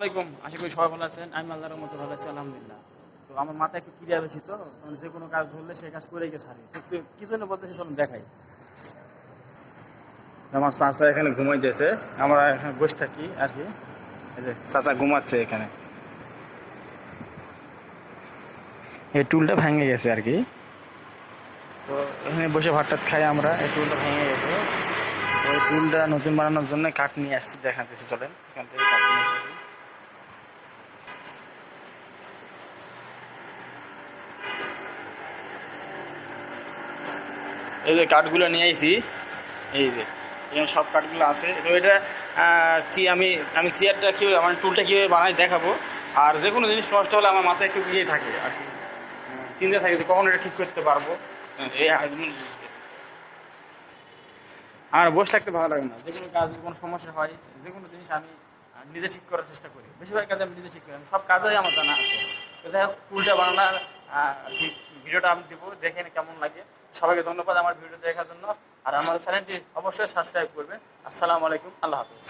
আসসালামাইকুম, আশা করি সবাই ভালো আছেন। আমি আল্লাহর মতো ভালো আছি, আলহামদুলিল্লাহ। তো আমার মাথায় একটু ক্রিয়া বেশি, তো মানে যে কোনো কাজ ধরলে সেই কাজ করেই গেছে হারি। তো কি জন্য বলতেছি চলুন দেখাই। আমার চাচা এখানে ঘুমাইতেছে, আমরা এখানে বসে থাকি আর কি। এই যে চাচা ঘুমাচ্ছে এখানে, এই টুলটা ভেঙে গেছে আর কি। তো এখানে বসে ভাত টাত খাই আমরা। এই টুলটা ভেঙে গেছে, ওই টুলটা নতুন বানানোর জন্য কাঠ নিয়ে আসছি, দেখাতেছি চলেন। এখান থেকে কাঠ নিয়ে আসছি। এই যে কাঠগুলো নিয়ে আইছি, এই যে এখানে সব কাঠগুলো আছে। তো এটা আমি আমি চেয়ারটা কীভাবে, আমার টুলটা কীভাবে বানাই দেখাবো। আর যে কোনো জিনিস নষ্ট হলে আমার মাথায় একটু ইয়ে থাকে আর কি, চিন্তা থাকে যে কখন এটা ঠিক করতে পারবো। এই আমার বসে থাকতে ভালো লাগে না। যে কোনো কাজ, কোনো সমস্যা হয়, যে কোনো জিনিস আমি নিজে ঠিক করার চেষ্টা করি। বেশিরভাগ কাজে আমি নিজে ঠিক করি, আমি সব কাজেই আমার জানা আছে। তো যাই হোক, টুলটা বানানোর ভিডিওটা আমি দেবো, দেখে কেমন লাগে। সবাইকে ধন্যবাদ আমার ভিডিও দেখার জন্য। আর আমার চ্যানেলটি অবশ্যই সাবস্ক্রাইব করবেন। আসসালামু আলাইকুম, আল্লাহ হাফিজ।